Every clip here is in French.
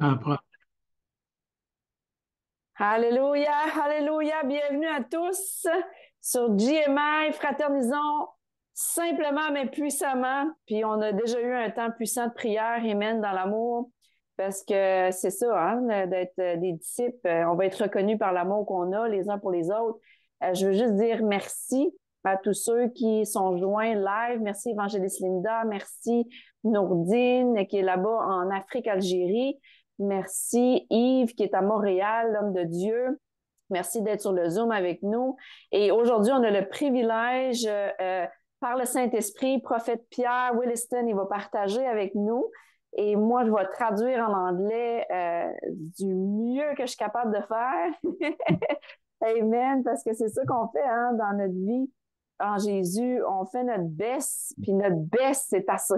Après. Alléluia, alléluia, bienvenue à tous sur GMI, fraternisons simplement mais puissamment. Puis on a déjà eu un temps puissant de prière, amen, dans l'amour, parce que c'est ça, hein, d'être des disciples. On va être reconnus par l'amour qu'on a les uns pour les autres. Je veux juste dire merci à tous ceux qui sont joints live. Merci Évangéliste Linda, merci Nourdine qui est là-bas en Afrique, Algérie. Merci Yves qui est à Montréal, l'homme de Dieu. Merci d'être sur le Zoom avec nous. Et aujourd'hui, on a le privilège, par le Saint-Esprit, prophète Pierre Williston, il va partager avec nous. Et moi, je vais traduire en anglais du mieux que je suis capable de faire. Amen, parce que c'est ça qu'on fait hein, dans notre vie en Jésus. On fait notre best, puis notre best, c'est assez.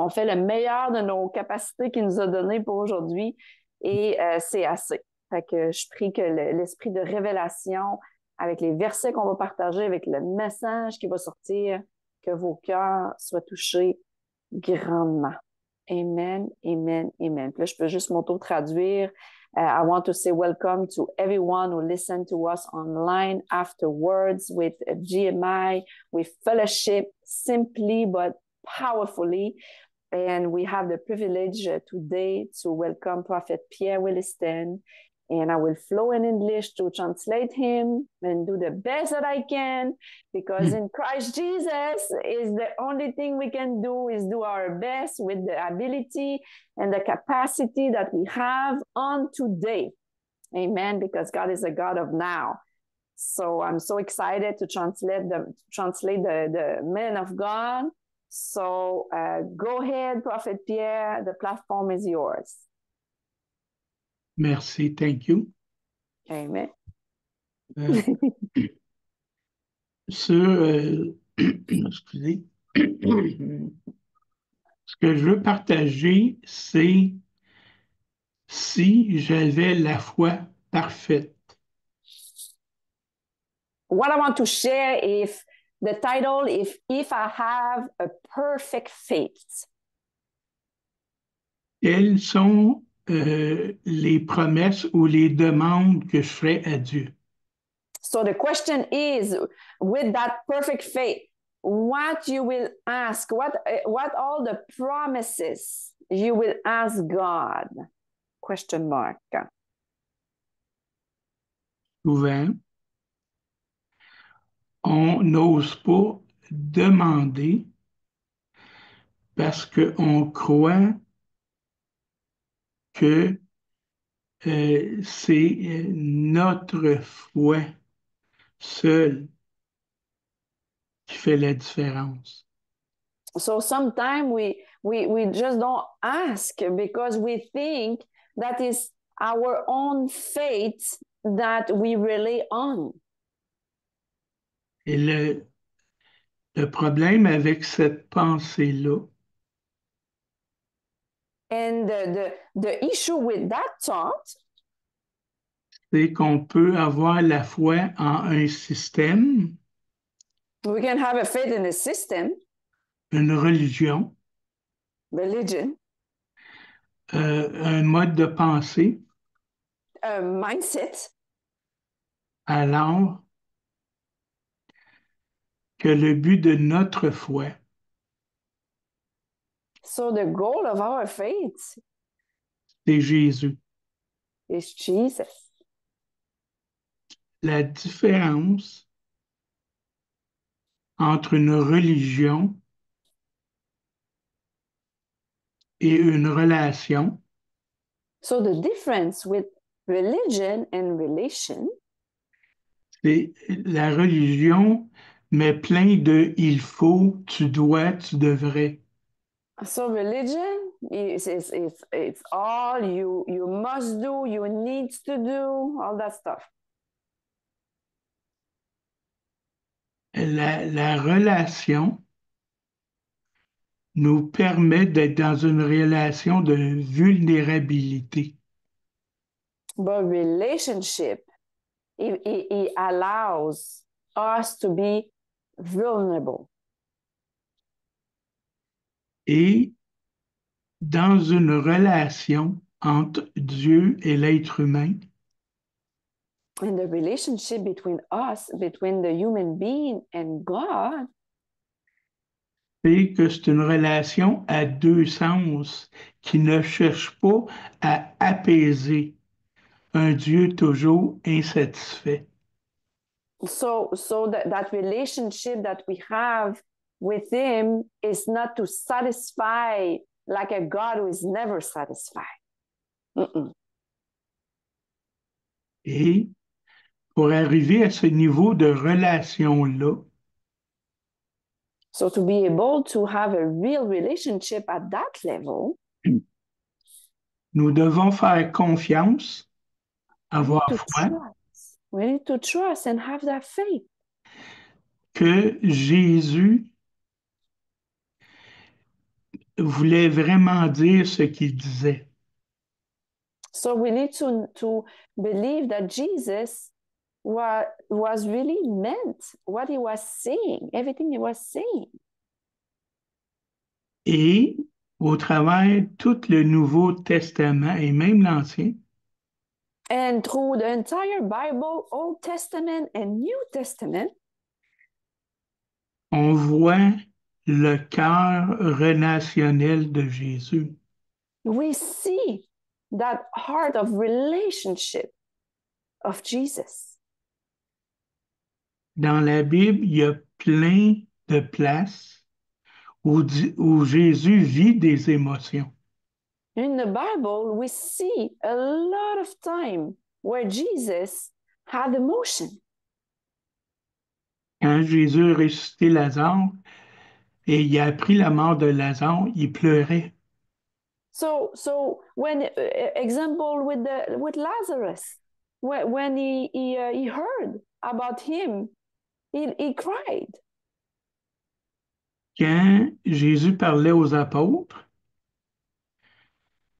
On fait le meilleur de nos capacités qu'il nous a données pour aujourd'hui et c'est assez. Fait que je prie que l'esprit de révélation, avec les versets qu'on va partager, avec le message qui va sortir, que vos cœurs soient touchés grandement. Amen, amen, amen. Puis là, je peux juste m'auto-traduire. I want to say welcome to everyone who listened to us online afterwards with GMI, with fellowship, simply but powerfully. And we have the privilege today to welcome Prophet Pierre Williston. And I will flow in English to translate him and do the best that I can because in Christ Jesus is the only thing we can do is do our best with the ability and the capacity that we have on today. Amen. Because God is a God of now. So I'm so excited to translate the men of God. So go ahead, Prophet Pierre. The platform is yours. Merci, thank you. Amen. Excusez. Ce que je veux partager, c'est si j'avais la foi parfaite. What I want to share is the title, if I have a perfect faith. Quelles sont les promesses ou les demandes que je ferais à Dieu? So the question is, with that perfect faith, what you will ask, what all the promises you will ask God? Question mark. Souvent, on n'ose pas demander parce qu'on croit que c'est notre foi seule qui fait la différence. So sometimes we just don't ask because we think that is our own faith that we rely on. Et le problème avec cette pensée-là, And the issue with that thought, c'est qu'on peut avoir la foi en un système, we can have a faith in a system, une religion, religion, un mode de pensée, a mindset, alors que le but de notre foi, so the goal of our faith c'est Jésus. is Jesus. La différence entre une religion et une relation, So the difference with religion and relation, c'est la religion met plein de il faut, tu dois, tu devrais. so religion it's all you must do, you need to do, all that stuff. La relation nous permet d'être dans une relation de vulnérabilité. But relationship, it allows us to be vulnerable. Et dans une relation, entre Dieu et l'être humain, And the relationship between us, between the human being and God, c'est que c'est une relation à deux sens qui ne cherche pas à apaiser un Dieu toujours insatisfait. so that relationship that we have with him is not to satisfy like a God who is never satisfied. Mm-mm. Et pour arriver à ce niveau de relation-là, So to be able to have a real relationship at that level, nous devons faire confiance, we need avoir to foi trust. We need to trust and have that faith que Jésus voulait vraiment dire ce qu'il disait. So we need to believe that Jesus was really meant what he was saying, everything he was saying. Et au travers tout le Nouveau Testament et même l'Ancien, And through the entire Bible, Old Testament and New Testament, on voit le cœur relationnel de Jésus. we see that heart of relationship of Jesus. Dans la Bible, il y a plein de places où Jésus vit des émotions. In the Bible, we see a lot of time where Jesus had emotion. Quand Jésus a ressuscité Lazare et il a appris la mort de Lazare, il pleurait. So when example with Lazarus, when he heard about him, he cried. Quand Jésus parlait aux apôtres,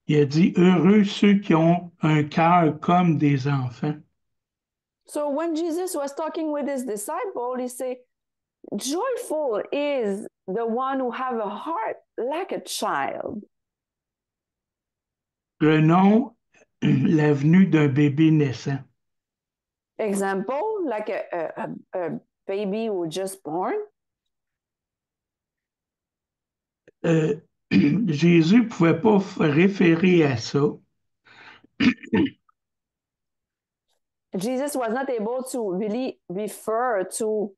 il a dit, heureux ceux qui ont un cœur comme des enfants. So when Jesus was talking with his disciple, he said, joyful is the one who have a heart like a child. Prenons la venue d'un bébé naissant. Example, like a baby who just born. Jésus ne pouvait pas référer à ça Jesus was not able to really refer to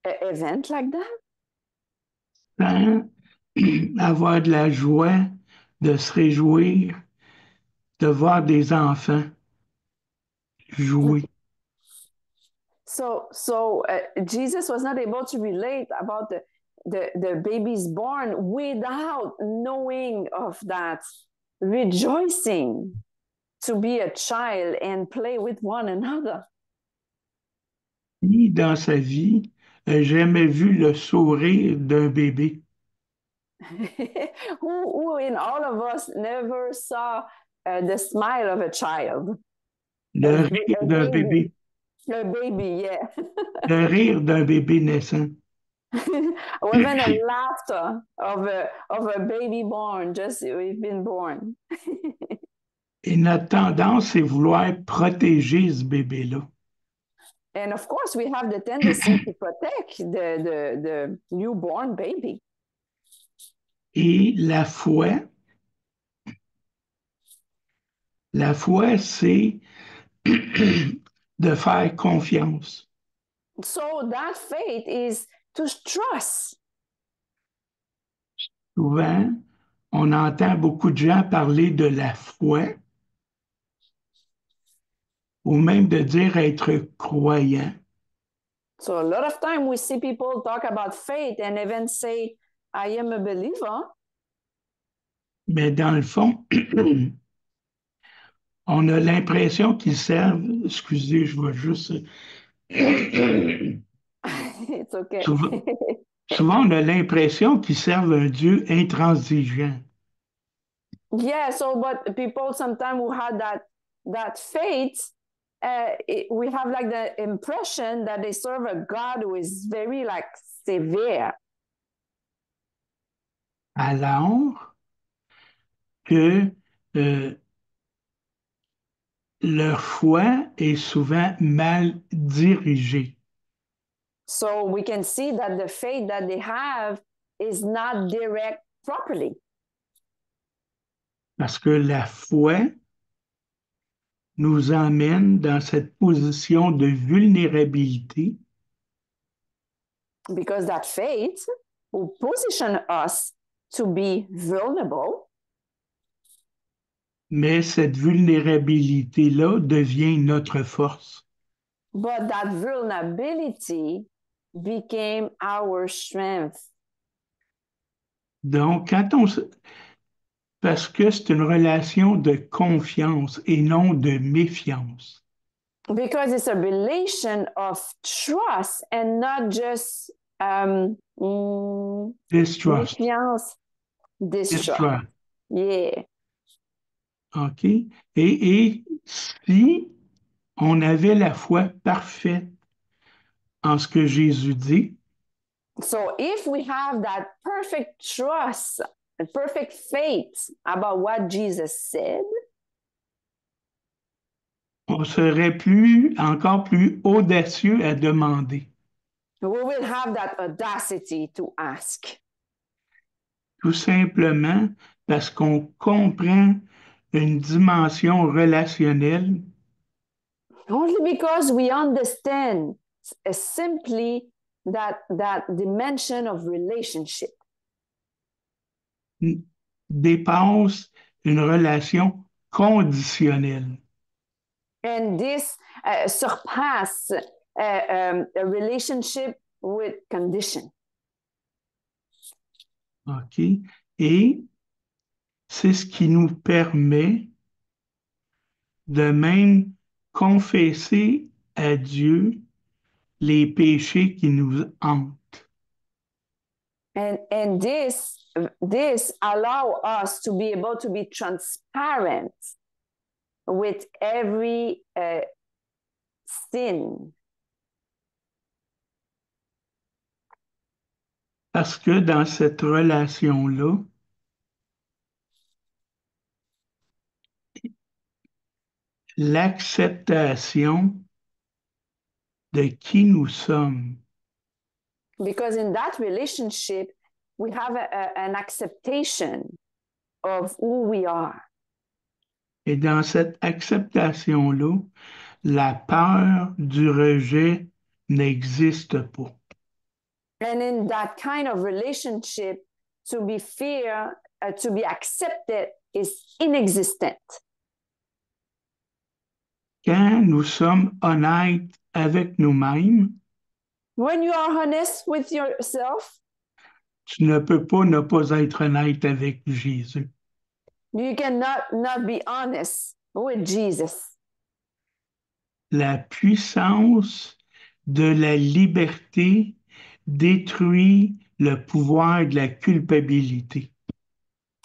an event like that sans avoir de la joie, de se réjouir, de voir des enfants jouer. So Jesus was not able to relate about the babies born without knowing of that rejoicing to be a child and play with one another. Ni dans sa vie, n'a jamais vu le sourire d'un bébé. who in all of us never saw the smile of a child? Le rire d'un bébé. A baby, yeah. Le rire d'un bébé naissant. Or even a laughter of a baby born, just we've been born. Et notre tendance, c'est vouloir protéger ce bébé-là. And of course, we have the tendency to protect the newborn baby. Et la foi, c'est de faire confiance. So that faith is to trust. Souvent, on entend beaucoup de gens parler de la foi ou même de dire être croyant. So a lot of time we see people talk about faith and even say, I am a believer. Mais dans le fond, on a l'impression qu'ils servent, excusez, je vais juste... It's okay. Souvent, on a l'impression qu'ils servent un Dieu intransigeant. Yeah, so but people sometimes who had that faith, we have like the impression that they serve a God who is very like severe. Alors que leur foi est souvent mal dirigée. So we can see that the faith that they have is not direct properly. Parce que la foi nous emmène dans cette position de vulnérabilité Because that faith will position us to be vulnerable, mais cette vulnérabilité-là devient notre force. but that vulnerability became our strength. Donc, parce que c'est une relation de confiance et non de méfiance. Because it's a relation of trust and not just Distrust. méfiance, distrust. Yeah. OK? Et si on avait la foi parfaite en ce que Jésus dit, So if we have that perfect trust and perfect faith about what Jesus said, on serait encore plus audacieux à demander. we will have that audacity to ask. Tout simplement parce qu'on comprend une dimension relationnelle Only because we understand simply that dimension of relationship. dépasse une relation conditionnelle. And this surpass a relationship with condition. OK? Et c'est ce qui nous permet de même confesser à Dieu les péchés qui nous hantent. And this allow us to be able to be transparent with every sin. Parce que dans cette relation-là, l'acceptation de qui nous sommes Because in that relationship, we have an acceptation of who we are. et dans cette acceptation-là, la peur du rejet n'existe pas. And in that kind of relationship, to be fear, to be accepted is inexistent. Quand nous sommes honnêtes avec nous-mêmes, When you are honest with yourself, tu ne peux pas ne pas être honnête avec Jésus. you cannot not be honest with Jesus. La puissance de la liberté détruit le pouvoir de la culpabilité.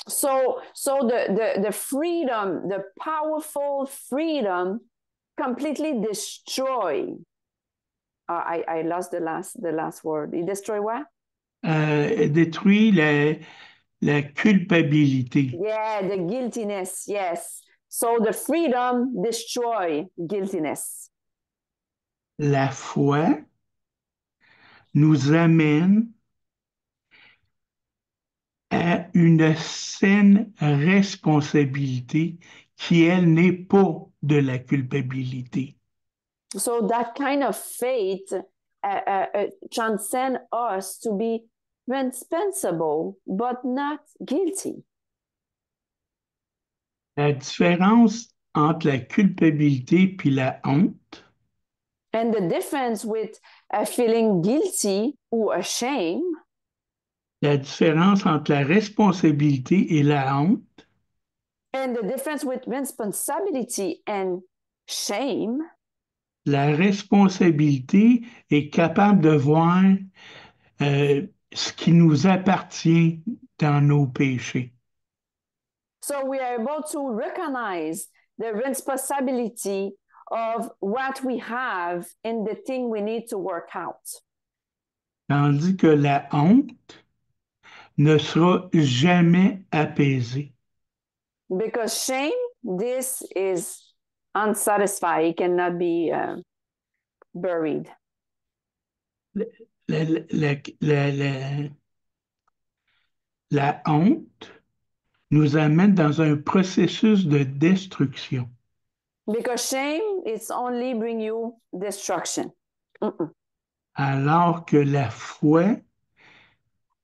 So the freedom, the powerful freedom, completely destroy. I lost the last word. It destroy what? Détruit la culpabilité. Yeah, the guiltiness. Yes. So the freedom destroy guiltiness. La foi nous amène à une saine responsabilité qui, elle, n'est pas de la culpabilité. So that kind of faith transcend us to be responsible but not guilty. La différence entre la culpabilité puis la honte, And the difference with feeling guilty or ashamed, la différence entre la responsabilité et la honte, and the difference with responsibility and shame, la responsabilité est capable de voir ce qui nous appartient dans nos péchés. so we are able to recognize the responsibility of what we have and the thing we need to work out. Tandis que la honte ne sera jamais apaisée. Because shame, this is unsatisfied. It cannot be buried. La, la- la- la- la honte nous amène dans un processus de destruction, Because shame it's only bring you destruction. Mm-mm. alors que la foi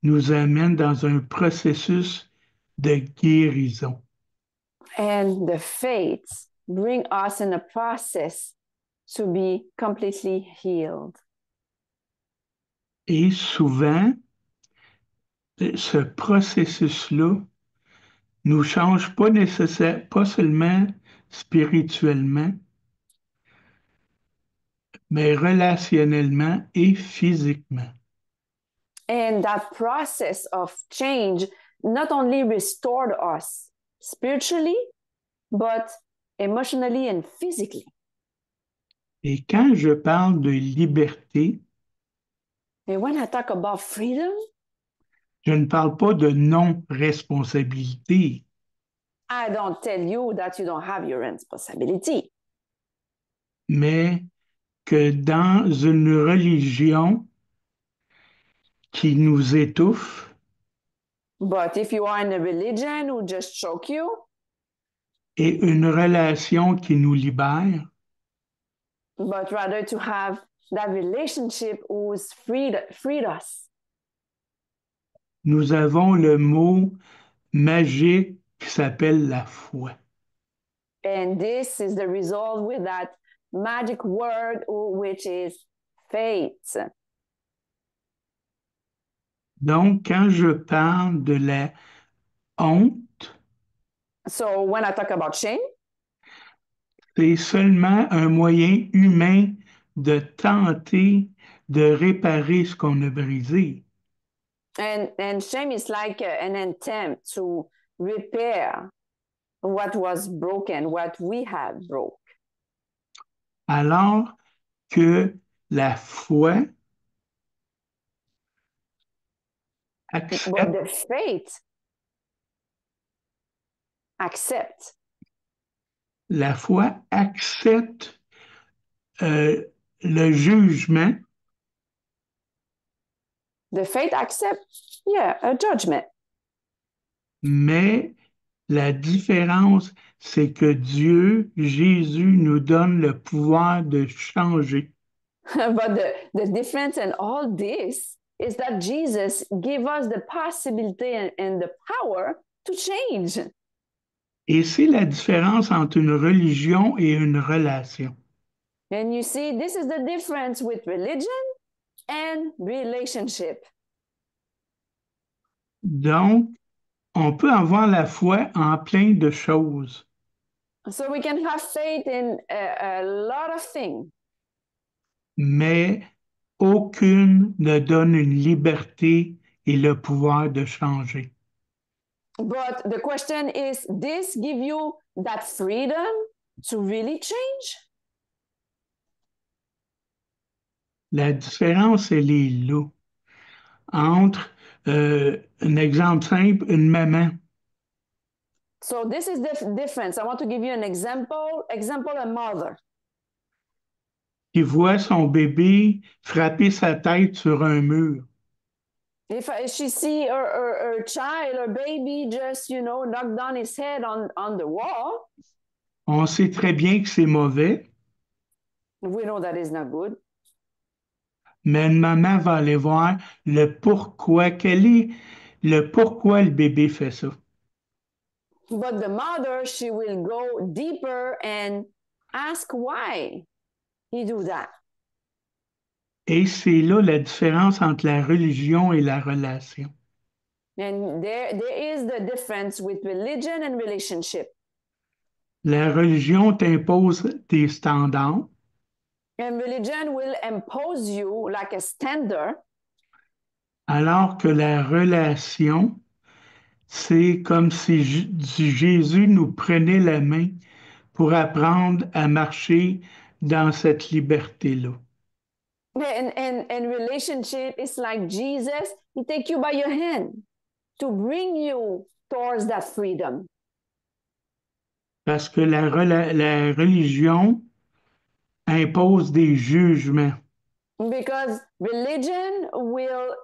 nous amène dans un processus de guérison. And the faith bring us in a process to be completely healed. Et souvent, ce processus-là nous change pas nécessaire, pas seulement spirituellement, mais relationnellement et physiquement. And that process of change not only restored us spiritually, but emotionally and physically. Et quand je parle de liberté, And when I talk about freedom, je ne parle pas de non-responsabilité, I don't tell you that you don't have your responsibility, mais que dans une religion qui nous étouffe, but if you are in a religion who just choke you, et une relation qui nous libère, but rather to have that relationship who's freed us. nous avons le mot magique qui s'appelle la foi. And this is the result with that magic word, which is faith. Donc, quand je parle de la honte, So when I talk about shame, c'est seulement un moyen humain de tenter de réparer ce qu'on a brisé. and shame is like an attempt to repair what was broken, what we had broke. Alors que la foi But accepte, the faith accept. la foi accepte le jugement, The faith accept, yeah, a judgment. mais la différence, c'est que Dieu, Jésus, nous donne le pouvoir de changer. But the difference in all this is that Jesus gave us the possibility and the power to change. Et c'est la différence entre une religion et une relation. And you see, this is the difference with religion and relationship. Donc, on peut avoir la foi en plein de choses, So we can have faith in a lot of things, mais aucune ne donne une liberté et le pouvoir de changer. but the question is, this give you that freedom to really change? La différence, elle est là, entre, un exemple simple, une maman So this is the difference. I want to give you an example. Example, a mother. qui voit son bébé frapper sa tête sur un mur. If she see her child, her baby, just knock down his head on the wall, On sait très bien que c'est mauvais, we know that is not good. mais une maman va aller voir le pourquoi, quel est le pourquoi le bébé fait ça. But the mother, she will go deeper and ask why he do that. Et c'est là la différence entre la religion et la relation. And there is the difference with religion and relationship. La religion t'impose des standards, And religion will impose you like a standard, alors que la relation, c'est comme si Jésus nous prenait la main pour apprendre à marcher dans cette liberté-là. and relationship is like Jesus, he take you by your hand to bring you towards that freedom. Parce que la religion impose des jugements. Because religion will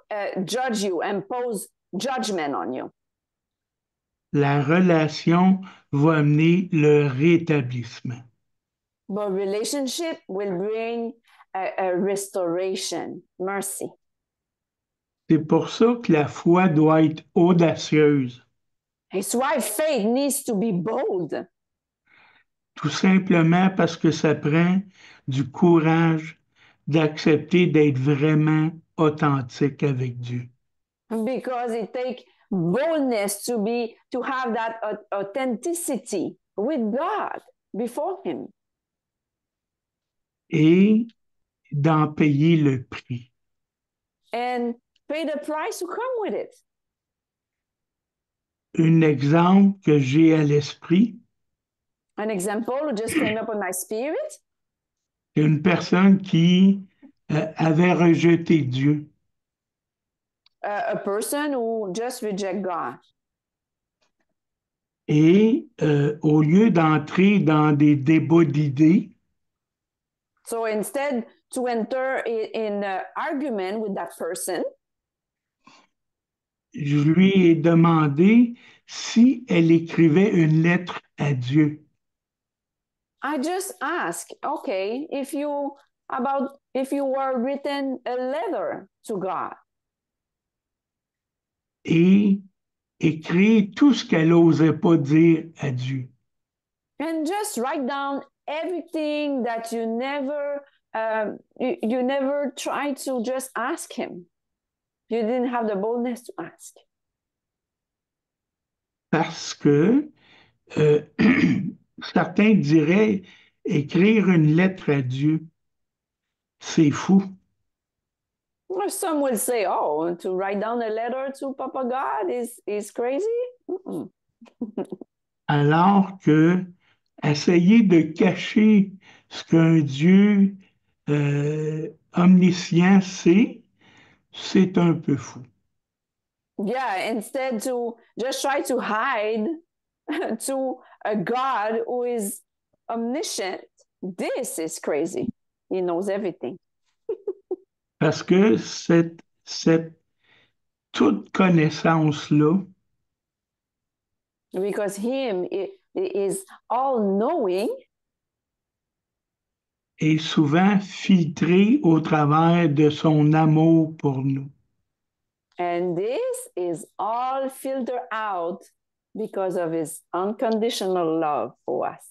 judge you, impose judgment on you. La relation va amener le rétablissement. But relationship will bring a restoration, mercy. C'est pour ça que la foi doit être audacieuse. It's why faith needs to be bold. Tout simplement parce que ça prend du courage d'accepter d'être vraiment authentique avec Dieu. Because it takes boldness to have that authenticity with God before Him. Et d'en payer le prix. And pay the price to come with it. Un exemple que j'ai à l'esprit, An example just came up in my spirit. c'est une personne qui avait rejeté Dieu. A person who just reject God. Et au lieu d'entrer dans des débats d'idées, So instead to enter in argument with that person, je lui ai demandé si elle écrivait une lettre à Dieu. I just ask, okay, if you were written a letter to God. Et écrire tout ce qu'elle n'osait pas dire à Dieu. And just write down everything that you never tried to just ask him. You didn't have the boldness to ask. Parce que certains diraient écrire une lettre à Dieu, c'est fou. Or some will say, oh, to write down a letter to Papa God is crazy. Mm-mm. Alors que essayer de cacher ce qu'un Dieu omniscient sait, c'est un peu fou. Yeah, instead to just try to hide to a God who is omniscient, this is crazy. He knows everything. Parce que cette toute connaissance-là Because him is all-knowing. est souvent filtrée au travers de son amour pour nous. And this is all filtered out because of his unconditional love for us.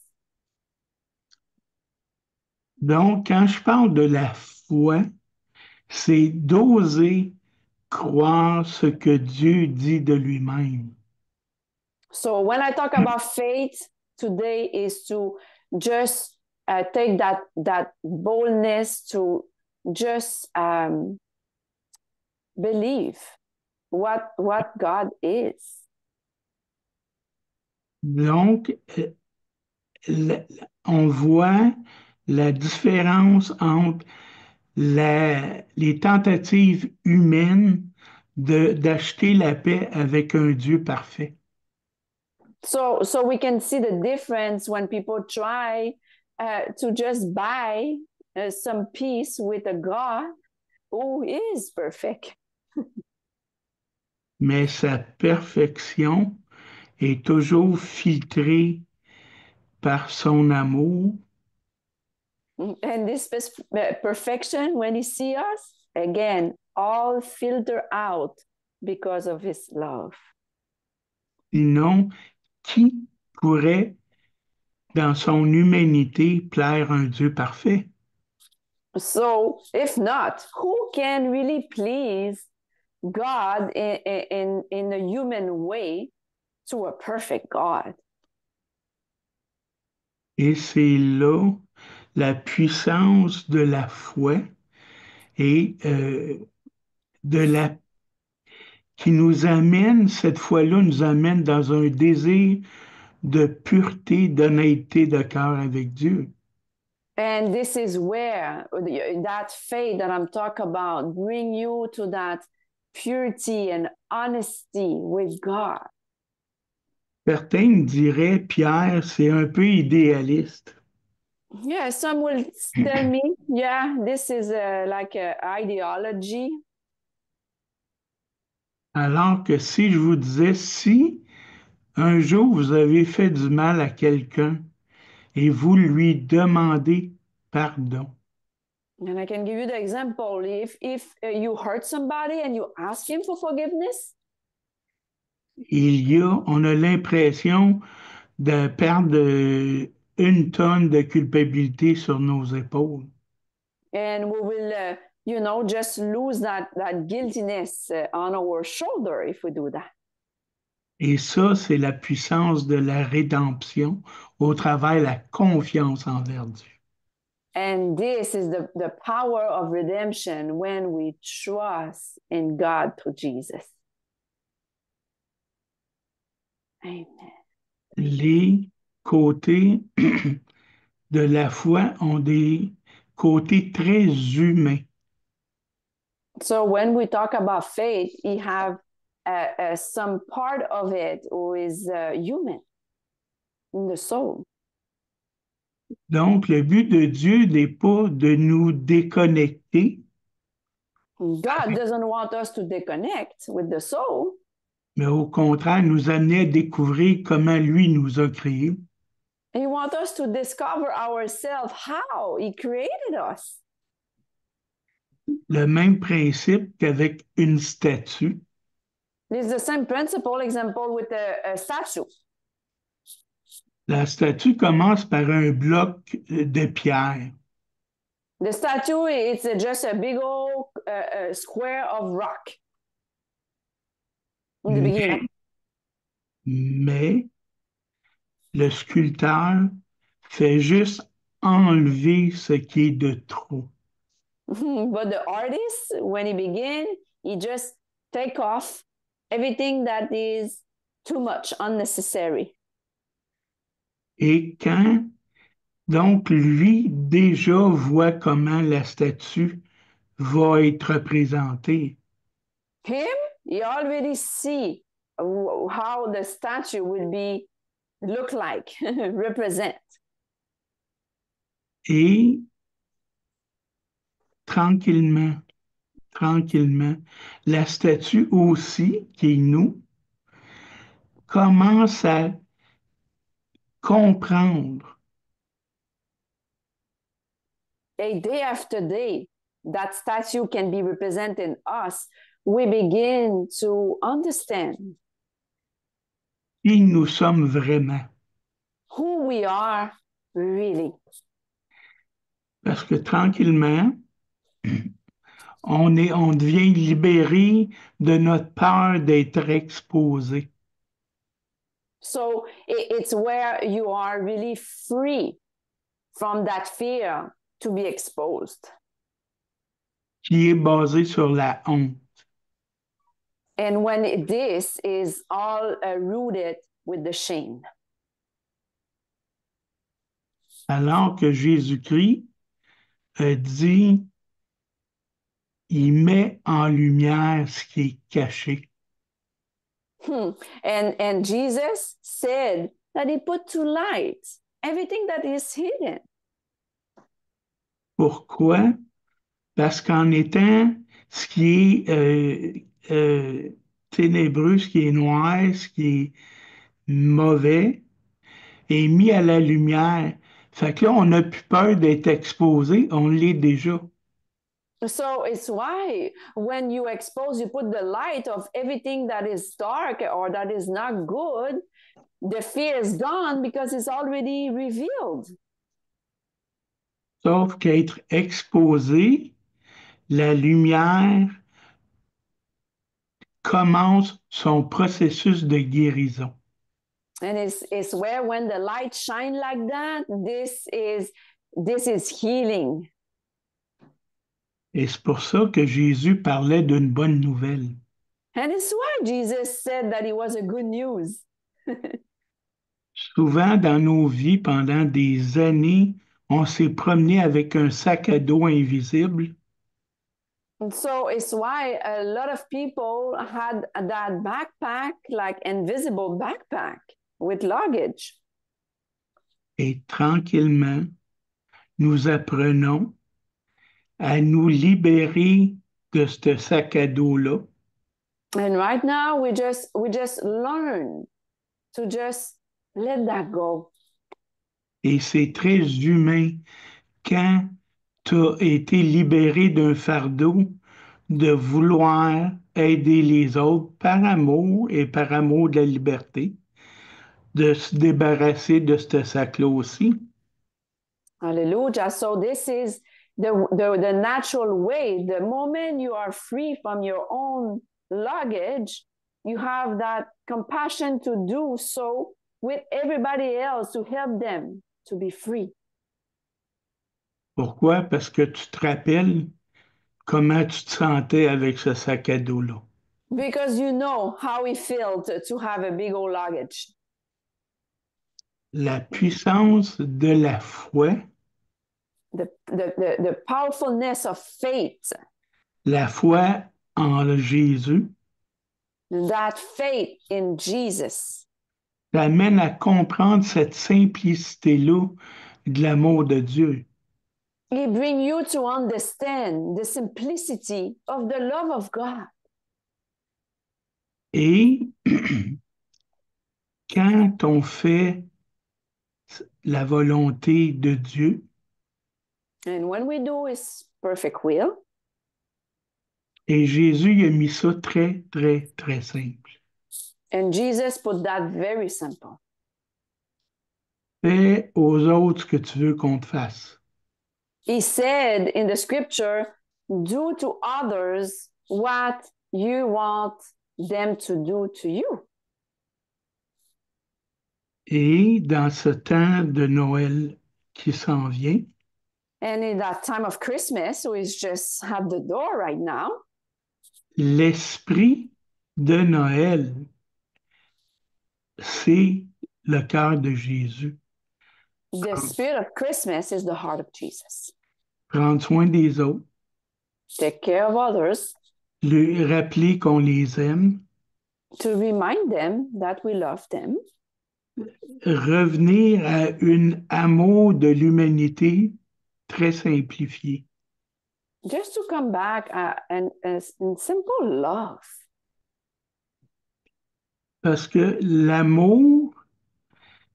Donc, quand je parle de la foi, c'est d'oser croire ce que Dieu dit de lui-même. So when I talk about faith today is to just take that boldness to just believe what God is. Donc, on voit la différence entre les tentatives humaines d'acheter la paix avec un Dieu parfait. So we can see the difference when people try to just buy some peace with a God who is perfect. Mais sa perfection est toujours filtrée par son amour. And this perfection, when he see us, again, all filter out because of his love. Sinon, qui pourrait, dans son humanité, plaire un Dieu parfait? So, if not, who can really please God in a human way to a perfect God? Et c'est là la puissance de la foi et qui nous amène, cette foi-là nous amène dans un désir de pureté, d'honnêteté de cœur avec Dieu. And this is where that faith that I'm talking about bring you to that purity and honesty with God. Certains diraient, Pierre, c'est un peu idéaliste. Yeah, some will tell me, yeah, this is like an ideology. Alors que si je vous disais, si un jour vous avez fait du mal à quelqu'un et vous lui demandez pardon, And I can give you the example. If you hurt somebody and you ask him for forgiveness, on a l'impression de perdre une tonne de culpabilité sur nos épaules. and we will, just lose that guiltiness on our shoulder if we do that. Et ça, c'est la puissance de la rédemption au travers de la confiance envers Dieu. And this is the power of redemption when we trust in God through Jesus. Amen. Les côtés de la foi ont des côtés très humains. So when we talk about faith, we have some part of it who is human in the soul. Donc, le but de Dieu n'est pas de nous déconnecter, God doesn't want us to disconnect with the soul. mais au contraire, nous amener à découvrir comment lui nous a créés. He wants us to discover ourselves how He created us. Le même principe qu'avec une statue. It's the same principle, example with a statue. La statue commence par un bloc de pierre. The statue, it's just a big old square of rock in the beginning. Mais le sculpteur fait juste enlever ce qui est de trop. But the artist, when he begin, he just take off everything that is too much, unnecessary. Et quand, donc, lui déjà voit comment la statue va être représentée. Him, he already see how the statue will be look like, represent. Et tranquillement, tranquillement, la statue aussi, qui est nous, commence à comprendre A day after day, that statue can be representing us. We begin to understand qui nous sommes vraiment. who we are really. Parce que tranquillement, on devient libéré de notre peur d'être exposé. So it's where you are really free from that fear to be exposed. Qui est basé sur la honte. And when this is all rooted with the shame. Alors que Jésus-Christ dit, il met en lumière ce qui est caché. And Jesus said that he put to light everything that is hidden. Pourquoi? Parce qu'en étant ce qui est ténébreux, ce qui est noir, ce qui est mauvais, est mis à la lumière. Fait que là, on n'a plus peur d'être exposé, on l'est déjà. So it's why when you expose, you put the light of everything that is dark or that is not good, the fear is gone because it's already revealed. Sauf qu'être exposé, la lumière commence son processus de guérison. And it's where when the light shine like that, this is healing. Et c'est pour ça que Jésus parlait d'une bonne nouvelle. And it's why Jesus said that it was a good news. Souvent dans nos vies, pendant des années, on s'est promené avec un sac à dos invisible. And so it's why a lot of people had that backpack, like invisible backpack. with luggage. Et tranquillement, nous apprenons à nous libérer de ce sac à dos-là. And right now we just learn to just let that go. Et c'est très humain quand tu as été libéré d'un fardeau de vouloir aider les autres par amour et par amour de la liberté, de se débarrasser de ce sac-là aussi. Hallelujah. So this is the natural way. The moment you are free from your own luggage, you have that compassion to do so with everybody else to help them to be free. Pourquoi? Parce que tu te rappelles comment tu te sentais avec ce sac à dos-là. Because you know how it felt to have a big old luggage. La puissance de la foi, The powerfulness of faith, la foi en Jésus, that faith in Jesus, t'amène à comprendre cette simplicité-là de l'amour de Dieu. it brings you to understand the simplicity of the love of God. Et quand on fait la volonté de Dieu, And when we do His perfect will, et Jésus il a mis ça très, très, très simple. and Jesus put that very simple. Fais aux autres ce que tu veux qu'on te fasse. He said in the scripture, do to others what you want them to do to you. Et dans ce temps de Noël qui s'en vient, And in that time of Christmas, which just at the door right now, l'esprit de Noël, c'est le cœur de Jésus. the spirit of Christmas is the heart of Jesus. Prendre soin des autres, Take care of others, lui rappeler qu'on les aime, to remind them that we love them, revenir à un amour de l'humanité très simplifié. just to come back and simple love. Parce que l'amour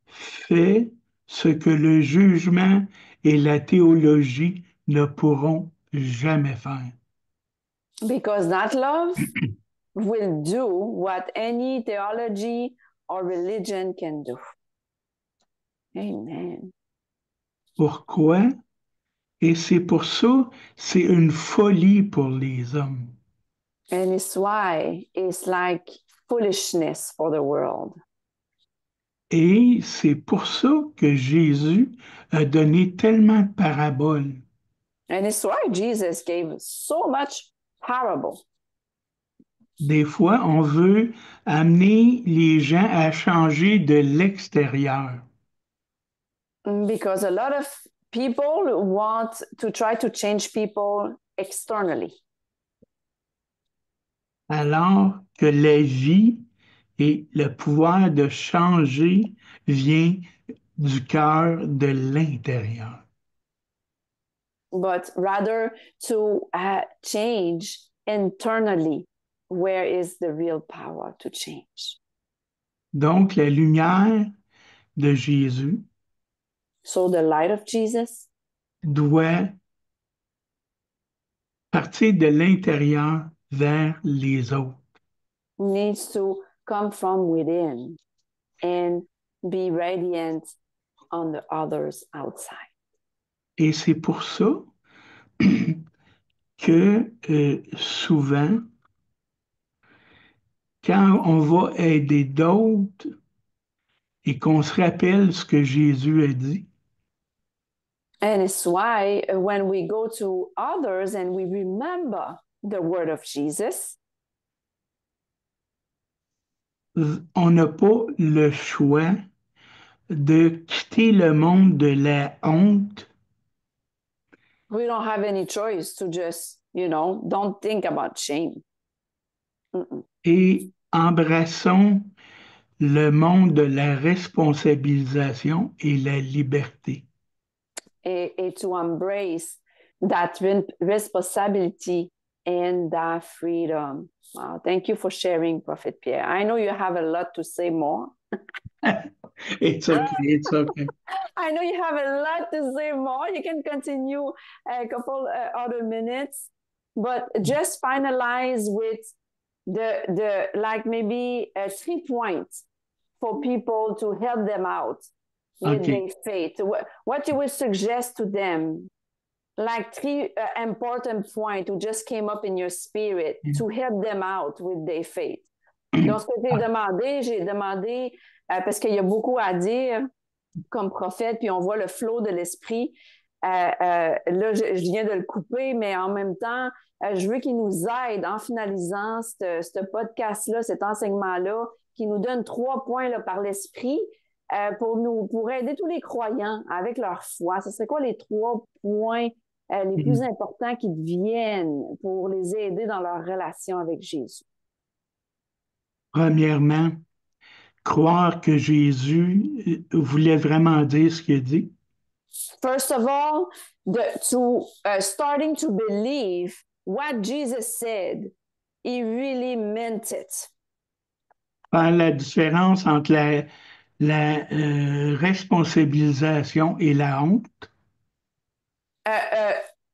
fait ce que le jugement et la théologie ne pourront jamais faire. Because that love will do what any theology or religion can do. Amen. Pourquoi? Et c'est pour ça, c'est une folie pour les hommes. And it's why it's like foolishness for the world. Et c'est pour ça que Jésus a donné tellement de paraboles. And it's why Jesus gave so much parable. Des fois, on veut amener les gens à changer de l'extérieur. Because a lot of people want to try to change people externally. Alors que la vie et le pouvoir de changer vient du cœur de l'intérieur. But rather to change internally, where is the real power to change? Donc, la lumière de Jésus So the light of Jesus doit partir de l'intérieur vers les autres. needs to come from within and be radiant on the others outside. Et c'est pour ça que souvent, quand on va aider d'autres et qu'on se rappelle ce que Jésus a dit, And it's why when we go to others and we remember the word of Jesus, on n'a pas le choix de quitter le monde de la honte we don't have any choice to just, don't think about shame. Mm-mm. et embrassons le monde de la responsabilisation et la liberté. Et to embrace that responsibility and that freedom. Wow, thank you for sharing, Prophet Pierre. I know you have a lot to say more. It's okay, it's okay. I know you have a lot to say more. You can continue a couple other minutes, but just finalize with the like maybe 3 points for people to help them out with Okay. their faith. What you would suggest to them, like 3 important points who just came up in your spirit to help them out with their faith. Donc, ce que j'ai demandé, parce qu'il y a beaucoup à dire comme prophète, puis on voit le flot de l'esprit. Là, je viens de le couper, mais en même temps, je veux qu'il nous aide en finalisant ce podcast-là, cet enseignement-là, qui nous donne 3 points là, par l'esprit pour aider tous les croyants avec leur foi. Ce serait quoi les 3 points les plus importants qui viennent pour les aider dans leur relation avec Jésus? Premièrement, croire que Jésus voulait vraiment dire ce qu'il a dit. First of all, starting to believe what Jesus said, he really meant it. Faire la différence entre la responsabilisation et la honte.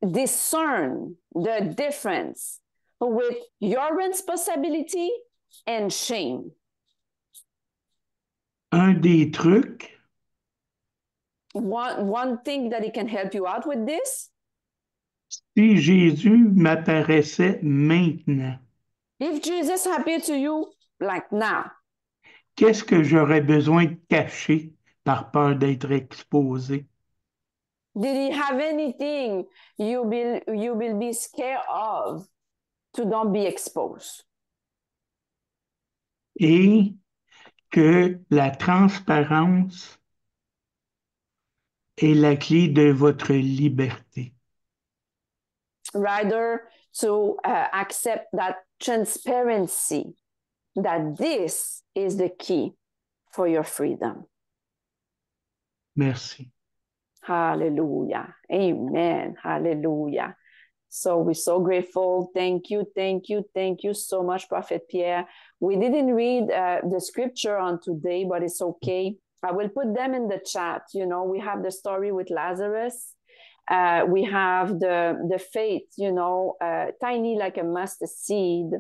Discern the difference with your responsibility and shame. Un des trucs, one thing that he can help you out with this, si Jésus m'apparaissait maintenant, if Jesus appeared to you like now, qu'est-ce que j'aurais besoin de cacher par peur d'être exposé? did he have anything you will be scared of to don't be exposed? Et que la transparence est la clé de votre liberté. Rather to accept that transparency, that this is the key for your freedom. Merci. Hallelujah. Amen. Hallelujah. So we're so grateful. Thank you, thank you, thank you so much, Prophet Pierre. We didn't read the scripture on today, but it's okay. I will put them in the chat. You know, we have the story with Lazarus. We have the faith, you know, tiny like a mustard seed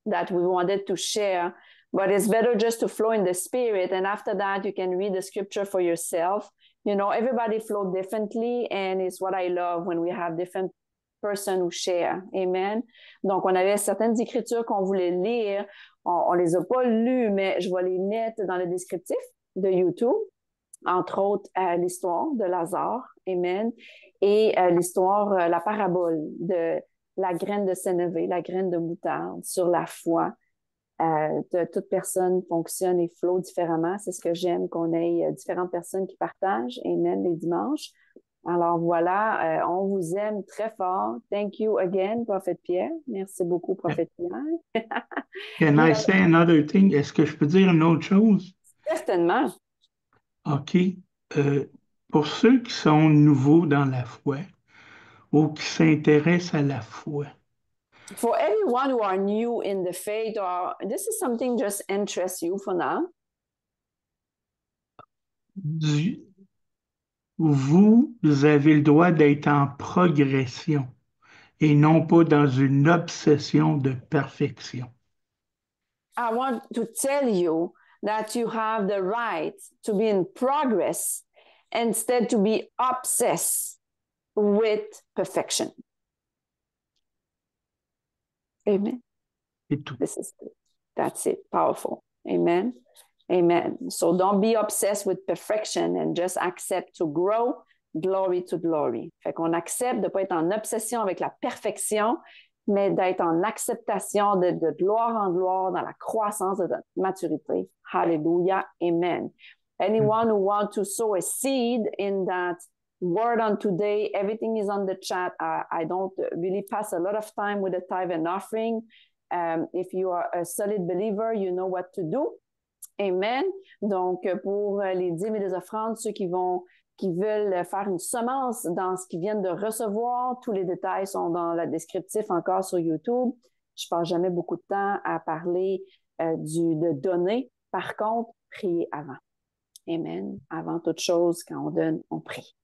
that we wanted to share. But it's better just to flow in the spirit. And after that, you can read the scripture for yourself. You know, everybody flow differently. And it's what I love when we have different person who share. Amen. Donc, on avait certaines écritures qu'on voulait lire. On les a pas lues, mais je vais les mettre dans le descriptif de YouTube. Entre autres, l'histoire de Lazare. Amen. Et l'histoire, la parabole de la graine de sénévé, la graine de moutarde sur la foi. Toute personne fonctionne et flotte différemment. C'est ce que j'aime, qu'on ait différentes personnes qui partagent. Amen, les dimanches. Alors voilà, on vous aime très fort. Thank you again, Prophet Pierre. Merci beaucoup, Prophet Pierre. Can I say another thing? Est-ce que je peux dire une autre chose? Certainement. OK. Pour ceux qui sont nouveaux dans la foi ou qui s'intéressent à la foi, For everyone who are new in the faith, or this is something just interests you for now. vous avez le droit d'être en progression et non pas dans une obsession de perfection. I want to tell you that you have the right to be in progress instead to be obsessed with perfection. Amen. C'est tout. That's it. Powerful. Amen. Amen. So don't be obsessed with perfection and just accept to grow glory to glory. Fait qu'on accepte de ne pas être en obsession avec la perfection, mais d'être en acceptation de gloire en gloire dans la croissance de notre maturité. Hallelujah. Amen. Anyone who wants to sow a seed in that word on today, everything is on the chat. I don't really pass a lot of time with the tithe and offering. If you are a solid believer, you know what to do. Amen. Donc, pour les dîmes et les offrandes, ceux qui veulent faire une semence dans ce qu'ils viennent de recevoir, tous les détails sont dans le descriptif encore sur YouTube. Je passe jamais beaucoup de temps à parler de donner. Par contre, priez avant. Amen. Avant toute chose, quand on donne, on prie.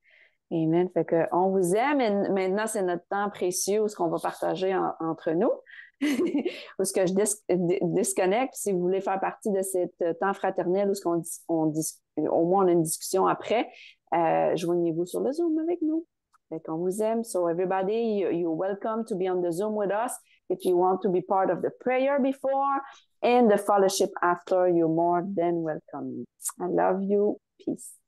Amen. Fait que on vous aime et maintenant, c'est notre temps précieux où ce qu'on va partager entre nous. Où ce que je disconnecte. Si vous voulez faire partie de cet temps fraternel où ce qu'on au moins on a une discussion après, joignez-vous sur le Zoom avec nous. Fait qu'on vous aime. So everybody, you're welcome to be on the Zoom with us. If you want to be part of the prayer before and the fellowship after, you're more than welcome. I love you. Peace.